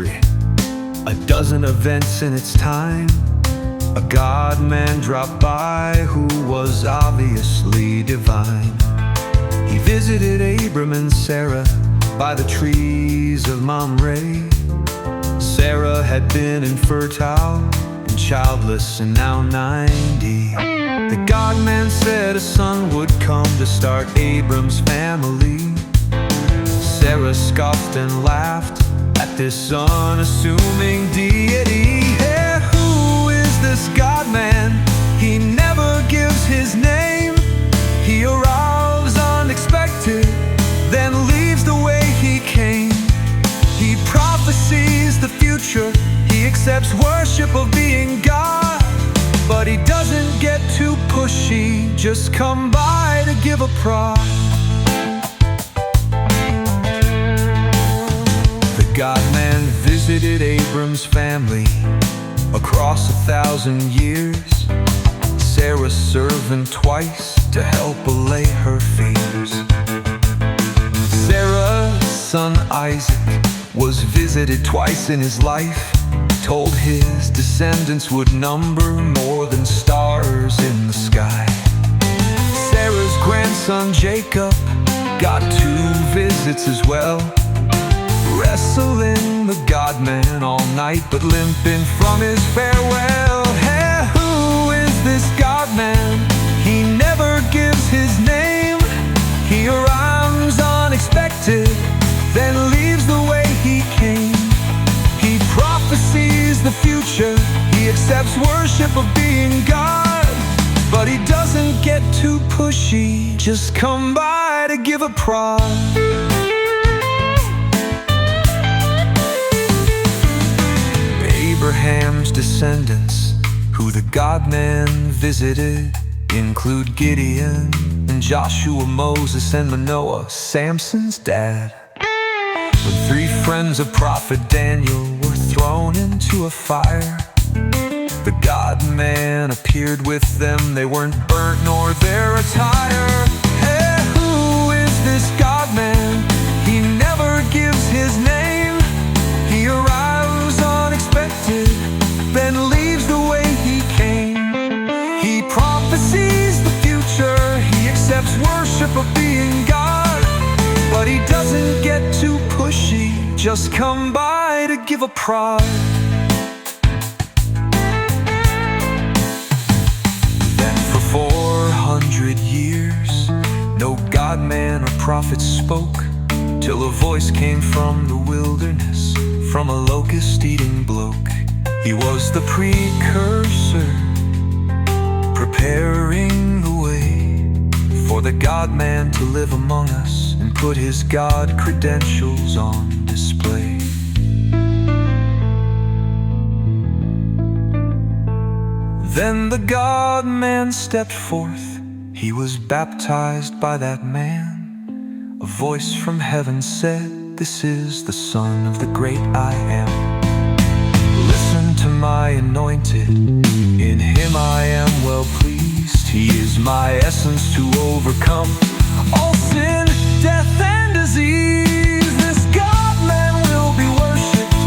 history, a dozen events in its time. A God-man dropped by who was obviously divine. He visited Abram and Sarah by the trees of Mamre. Sarah had been infertile and childless and now 90. The God-man said a son would come to start Abram's family. Sarah scoffed and laughed at this unassuming deity. Hey, who is this God-man? He never gives his name. He arrives unexpected, then leaves the way he came. He prophesies the future. He accepts worship of being God, but he doesn't get too pushy. Just come by to give a prod. The God-man visited Abram's family across 1,000 years. Sarah's servant twice to help allay her fears. Sarah's son Isaac was visited twice in his life, told his descendants would number more than stars in the sky. Sarah's grandson Jacob got 2 visits as well, wrestling the God-man all night but limping from his farewell. Hey, who is this God-man? He never gives his name. He arrives unexpected, then leaves the way he came. He prophesies the future. He accepts worship of being God, but he doesn't get too pushy. Just come by to give a prod. Abraham's descendants, who the God-man visited, include Gideon and Joshua, Moses and Manoah, Samson's dad. When 3 friends of prophet Daniel were thrown into a fire, the God-man appeared with them. They weren't burnt nor their attire. Hey, who is this God-man? He never gives his name. He arrives unexpected, then leaves the way he came. He prophesies the future. He accepts worship of being God, but he doesn't get too pushy. Just come by to give a prod. Then for 400 years, no God-man or prophet spoke, till a voice came from the wilderness, from a locust-eating bloke. He was the precursor, preparing the way for the God-man to live among us and put his God credentials on display. Then the God-man stepped forth. He was baptized by that man. A voice from heaven said, "This is the Son of the great I Am. Listen to my anointed. In him I am well pleased. He is my essence to overcome all sin, death, and disease. This God-man will be worshipped,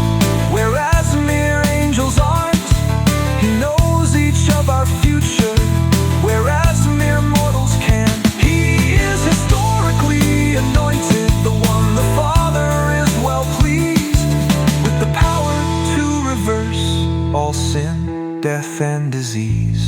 whereas mere angels aren't. He knows each of our future, whereas mere mortals can. He is historically anointed, the one the Father is well pleased, with the power to reverse all sin, death, and disease."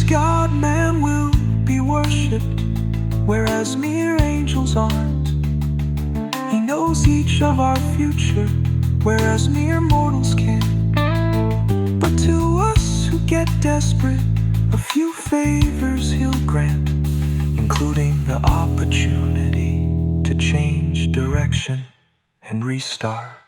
God-man will be worshipped, whereas mere angels aren't. He knows each of our future, whereas mere mortals can. But to us who get desperate, a few favors he'll grant, including the opportunity to change direction and restart.